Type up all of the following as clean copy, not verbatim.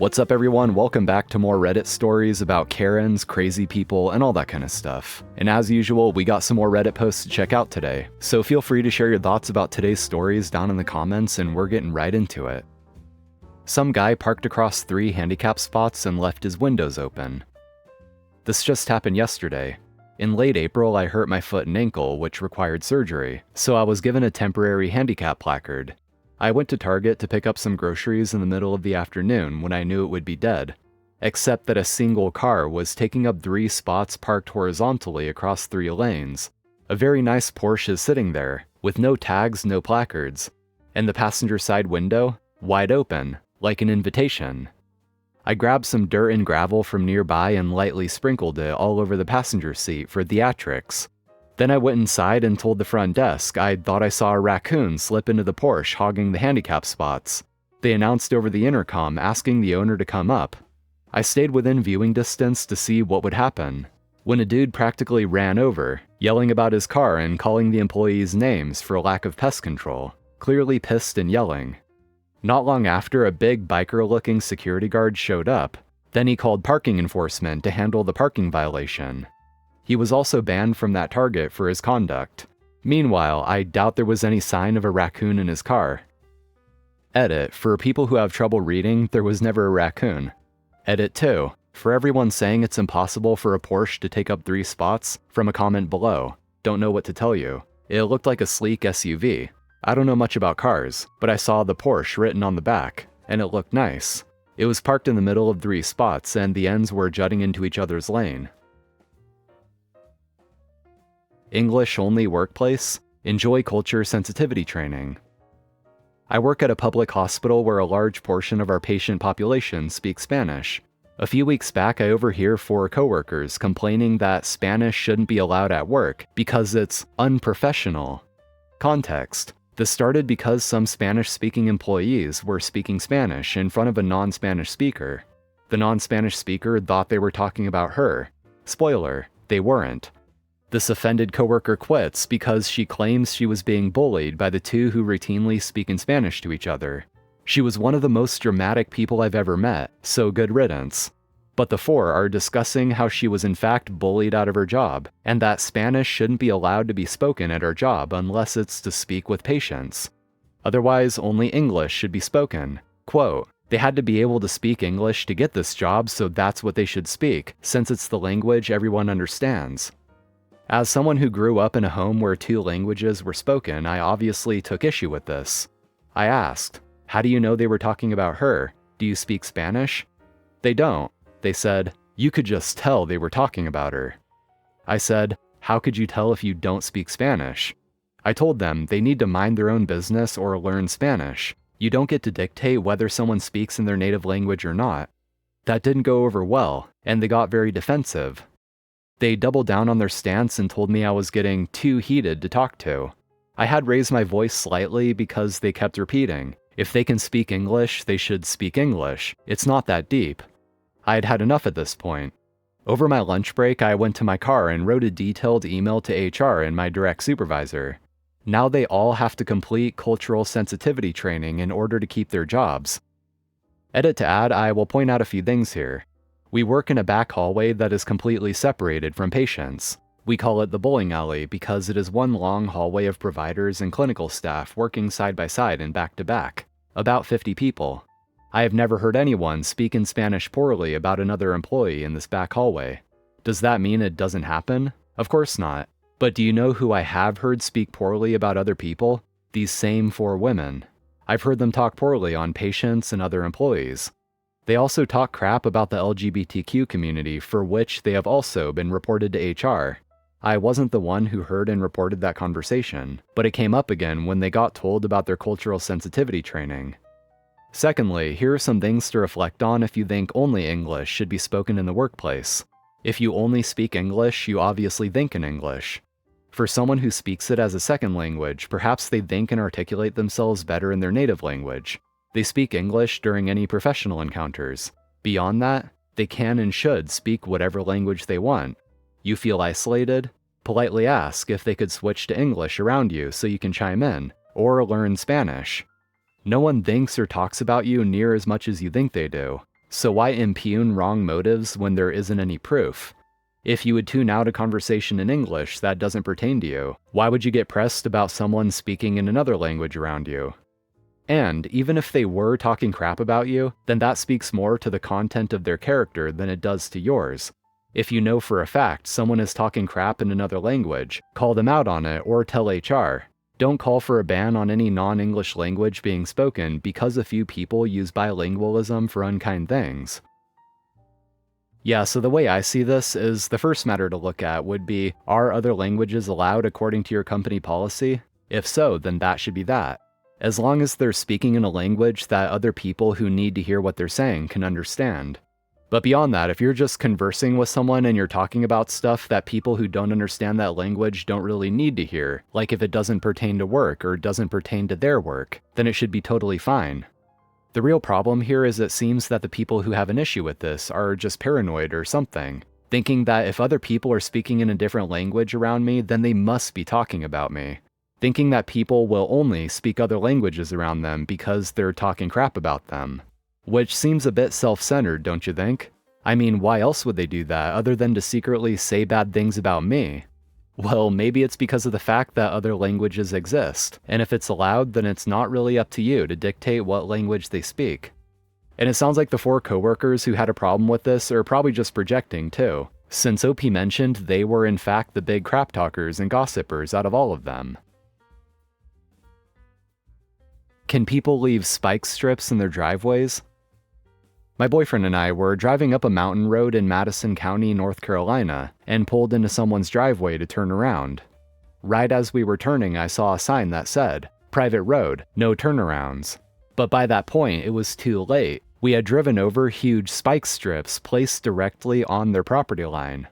What's up everyone, welcome back to more Reddit stories about Karens, crazy people, and all that kind of stuff. And as usual, we got some more Reddit posts to check out today, so feel free to share your thoughts about today's stories down in the comments and we're getting right into it. Some guy parked across 3 handicap spots and left his windows open. This just happened yesterday. In late April, I hurt my foot and ankle, which required surgery, so I was given a temporary handicap placard. I went to Target to pick up some groceries in the middle of the afternoon when I knew it would be dead, except that a single car was taking up 3 spots parked horizontally across 3 lanes. A very nice Porsche is sitting there, with no tags, no placards, and the passenger side window wide open, like an invitation. I grabbed some dirt and gravel from nearby and lightly sprinkled it all over the passenger seat for theatrics. Then I went inside and told the front desk I thought I saw a raccoon slip into the Porsche hogging the handicap spots. They announced over the intercom asking the owner to come up. I stayed within viewing distance to see what would happen, when a dude practically ran over, yelling about his car and calling the employees names for lack of pest control, clearly pissed and yelling. Not long after, a big biker-looking security guard showed up. Then he called parking enforcement to handle the parking violation. He was also banned from that Target for his conduct. Meanwhile, I doubt there was any sign of a raccoon in his car. Edit: for people who have trouble reading, there was never a raccoon. Edit 2: for everyone saying it's impossible for a Porsche to take up 3 spots, from a comment below. Don't know what to tell you. It looked like a sleek SUV. I don't know much about cars, but I saw the Porsche written on the back, and it looked nice. It was parked in the middle of 3 spots, and the ends were jutting into each other's lane. English-only workplace? Enjoy culture sensitivity training. I work at a public hospital where a large portion of our patient population speaks Spanish. A few weeks back, I overhear 4 coworkers complaining that Spanish shouldn't be allowed at work because it's unprofessional. Context: this started because some Spanish-speaking employees were speaking Spanish in front of a non-Spanish speaker. The non-Spanish speaker thought they were talking about her. Spoiler, they weren't. This offended coworker quits because she claims she was being bullied by the 2 who routinely speak in Spanish to each other. She was one of the most dramatic people I've ever met, so good riddance. But the 4 are discussing how she was in fact bullied out of her job, and that Spanish shouldn't be allowed to be spoken at her job unless it's to speak with patients. Otherwise, only English should be spoken. Quote, they had to be able to speak English to get this job, so that's what they should speak, since it's the language everyone understands. As someone who grew up in a home where 2 languages were spoken, I obviously took issue with this. I asked, how do you know they were talking about her? Do you speak Spanish? They don't. They said, you could just tell they were talking about her. I said, how could you tell if you don't speak Spanish? I told them they need to mind their own business or learn Spanish. You don't get to dictate whether someone speaks in their native language or not. That didn't go over well, and they got very defensive. They doubled down on their stance and told me I was getting too heated to talk to. I had raised my voice slightly because they kept repeating, if they can speak English, they should speak English. It's not that deep. I had had enough at this point. Over my lunch break, I went to my car and wrote a detailed email to HR and my direct supervisor. Now they all have to complete cultural sensitivity training in order to keep their jobs. Edit to add, I will point out a few things here. We work in a back hallway that is completely separated from patients. We call it the bowling alley because it is one long hallway of providers and clinical staff working side by side and back to back. About 50 people. I have never heard anyone speak in Spanish poorly about another employee in this back hallway. Does that mean it doesn't happen? Of course not. But do you know who I have heard speak poorly about other people? These same 4 women. I've heard them talk poorly on patients and other employees. They also talk crap about the LGBTQ community, for which they have also been reported to HR. I wasn't the one who heard and reported that conversation, but it came up again when they got told about their cultural sensitivity training. Secondly, here are some things to reflect on if you think only English should be spoken in the workplace. If you only speak English, you obviously think in English. For someone who speaks it as a second language, perhaps they think and articulate themselves better in their native language. They speak English during any professional encounters. Beyond that, they can and should speak whatever language they want. You feel isolated? Politely ask if they could switch to English around you so you can chime in, or learn Spanish. No one thinks or talks about you near as much as you think they do, so why impugn wrong motives when there isn't any proof? If you would tune out a conversation in English that doesn't pertain to you, why would you get pressed about someone speaking in another language around you? And even if they were talking crap about you, then that speaks more to the content of their character than it does to yours. If you know for a fact someone is talking crap in another language, call them out on it or tell HR. Don't call for a ban on any non-English language being spoken because a few people use bilingualism for unkind things. Yeah, so the way I see this is the first matter to look at would be, are other languages allowed according to your company policy? If so, then that should be that. As long as they're speaking in a language that other people who need to hear what they're saying can understand. But beyond that, if you're just conversing with someone and you're talking about stuff that people who don't understand that language don't really need to hear, like if it doesn't pertain to work or doesn't pertain to their work, then it should be totally fine. The real problem here is it seems that the people who have an issue with this are just paranoid or something, thinking that if other people are speaking in a different language around me, then they must be talking about me. Thinking that people will only speak other languages around them because they're talking crap about them. Which seems a bit self-centered, don't you think? I mean, why else would they do that other than to secretly say bad things about me? Well, maybe it's because of the fact that other languages exist, and if it's allowed, then it's not really up to you to dictate what language they speak. And it sounds like the 4 coworkers who had a problem with this are probably just projecting too, since OP mentioned they were in fact the big crap talkers and gossipers out of all of them. Can people leave spike strips in their driveways? My boyfriend and I were driving up a mountain road in Madison County, North Carolina, and pulled into someone's driveway to turn around. Right as we were turning, I saw a sign that said, "Private road, no turnarounds." But by that point, it was too late. We had driven over huge spike strips placed directly on their property line.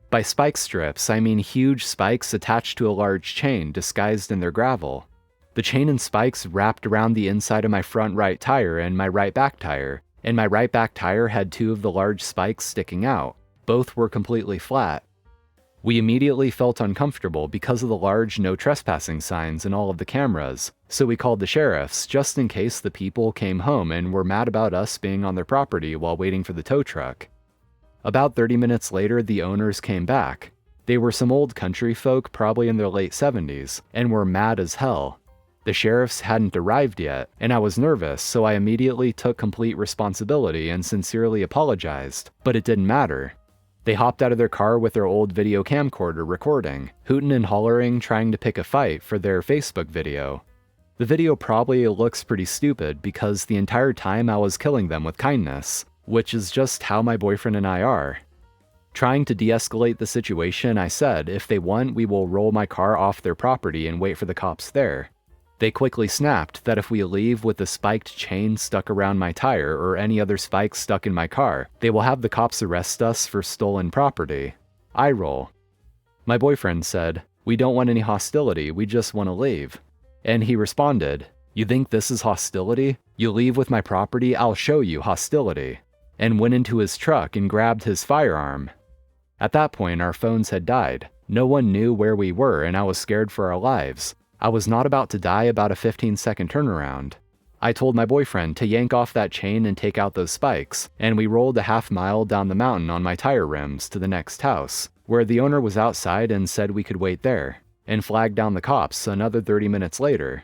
By spike strips, I mean huge spikes attached to a large chain disguised in their gravel. The chain and spikes wrapped around the inside of my front right tire and my right back tire, and my right back tire had 2 of the large spikes sticking out. Both were completely flat. We immediately felt uncomfortable because of the large no trespassing signs in all of the cameras, so we called the sheriffs just in case the people came home and were mad about us being on their property while waiting for the tow truck. About 30 minutes later, the owners came back. They were some old country folk, probably in their late 70s, and were mad as hell. The sheriffs hadn't arrived yet, and I was nervous, so I immediately took complete responsibility and sincerely apologized, but it didn't matter. They hopped out of their car with their old video camcorder recording, hooting and hollering, trying to pick a fight for their Facebook video. The video probably looks pretty stupid because the entire time I was killing them with kindness, which is just how my boyfriend and I are. Trying to de-escalate the situation, I said, if they want, we will roll my car off their property and wait for the cops there. They quickly snapped that if we leave with the spiked chain stuck around my tire or any other spikes stuck in my car, they will have the cops arrest us for stolen property. Eye roll. My boyfriend said, "We don't want any hostility, we just want to leave." And he responded, "You think this is hostility? You leave with my property, I'll show you hostility." And went into his truck and grabbed his firearm. At that point, our phones had died. No one knew where we were, and I was scared for our lives. I was not about to die about a 15-second turnaround. I told my boyfriend to yank off that chain and take out those spikes, and we rolled a half-mile down the mountain on my tire rims to the next house, where the owner was outside and said we could wait there, and flagged down the cops another 30 minutes later.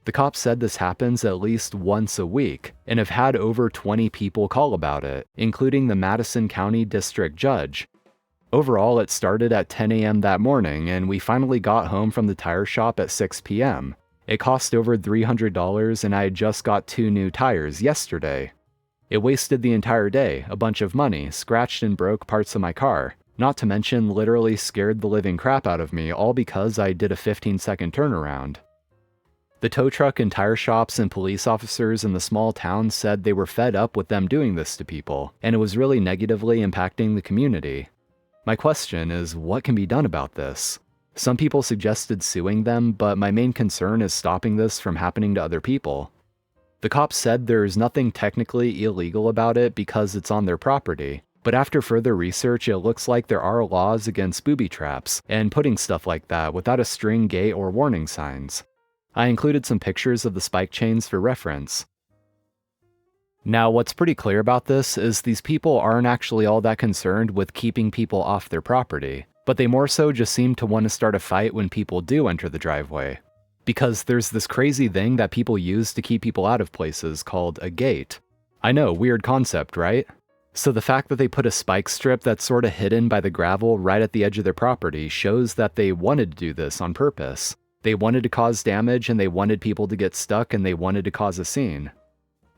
The cops said this happens at least once a week, and have had over 20 people call about it, including the Madison County District Judge. Overall, it started at 10 a.m. that morning, and we finally got home from the tire shop at 6 p.m. It cost over $300, and I had just got 2 new tires yesterday. It wasted the entire day, a bunch of money, scratched and broke parts of my car, not to mention literally scared the living crap out of me, all because I did a 15-second turnaround. The tow truck and tire shops and police officers in the small town said they were fed up with them doing this to people, and it was really negatively impacting the community. My question is, what can be done about this? Some people suggested suing them, but my main concern is stopping this from happening to other people. The cops said there's nothing technically illegal about it because it's on their property, but after further research, it looks like there are laws against booby traps and putting stuff like that without a string gate or warning signs. I included some pictures of the spike chains for reference. Now, what's pretty clear about this is these people aren't actually all that concerned with keeping people off their property, but they more so just seem to want to start a fight when people do enter the driveway. Because there's this crazy thing that people use to keep people out of places called a gate. I know, weird concept, right? So the fact that they put a spike strip that's sort of hidden by the gravel right at the edge of their property shows that they wanted to do this on purpose. They wanted to cause damage, and they wanted people to get stuck, and they wanted to cause a scene.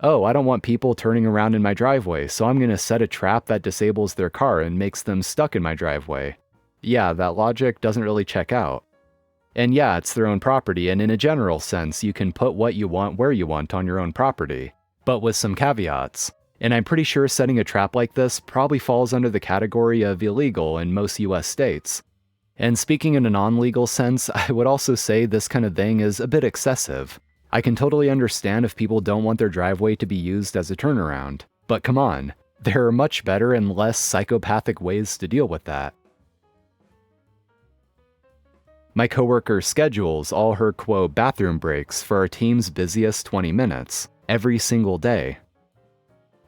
Oh, I don't want people turning around in my driveway, so I'm going to set a trap that disables their car and makes them stuck in my driveway. Yeah, that logic doesn't really check out. And yeah, it's their own property, and in a general sense, you can put what you want where you want on your own property, but with some caveats. And I'm pretty sure setting a trap like this probably falls under the category of illegal in most US states. And speaking in a non-legal sense, I would also say this kind of thing is a bit excessive. I can totally understand if people don't want their driveway to be used as a turnaround, but come on, there are much better and less psychopathic ways to deal with that. My coworker schedules all her, quote, bathroom breaks for our team's busiest 20 minutes, every single day.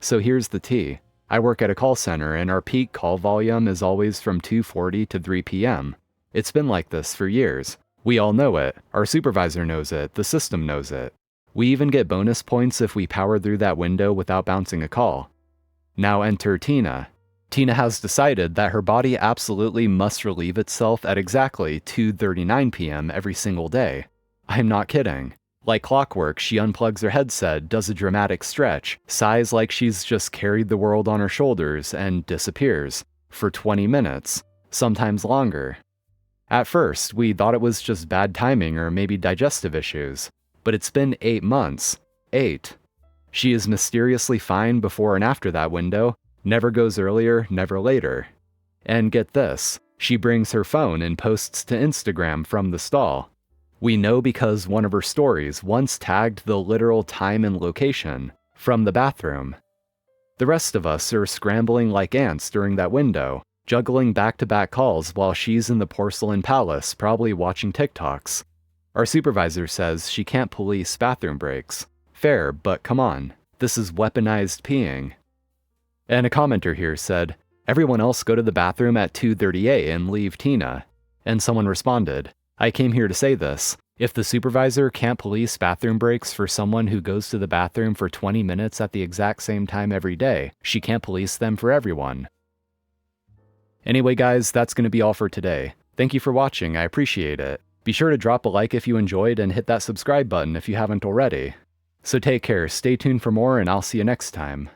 So here's the tea. I work at a call center, and our peak call volume is always from 2:40 to 3 p.m. It's been like this for years. We all know it. Our supervisor knows it. The system knows it. We even get bonus points if we power through that window without bouncing a call. Now enter Tina. Tina has decided that her body absolutely must relieve itself at exactly 2:39 p.m. every single day. I'm not kidding. Like clockwork, she unplugs her headset, does a dramatic stretch, sighs like she's just carried the world on her shoulders, and disappears. For 20 minutes. Sometimes longer. At first, we thought it was just bad timing or maybe digestive issues. But it's been 8 months. 8. She is mysteriously fine before and after that window, never goes earlier, never later. And get this, she brings her phone and posts to Instagram from the stall. We know because one of her stories once tagged the literal time and location, from the bathroom. The rest of us are scrambling like ants during that window, juggling back-to-back calls while she's in the porcelain palace, probably watching TikToks. Our supervisor says she can't police bathroom breaks. Fair, but come on, this is weaponized peeing. And a commenter here said, everyone else go to the bathroom at 2:30 and leave Tina. And someone responded, I came here to say this. If the supervisor can't police bathroom breaks for someone who goes to the bathroom for 20 minutes at the exact same time every day, she can't police them for everyone. Anyway guys, that's going to be all for today. Thank you for watching, I appreciate it. Be sure to drop a like if you enjoyed and hit that subscribe button if you haven't already. So take care, stay tuned for more, and I'll see you next time.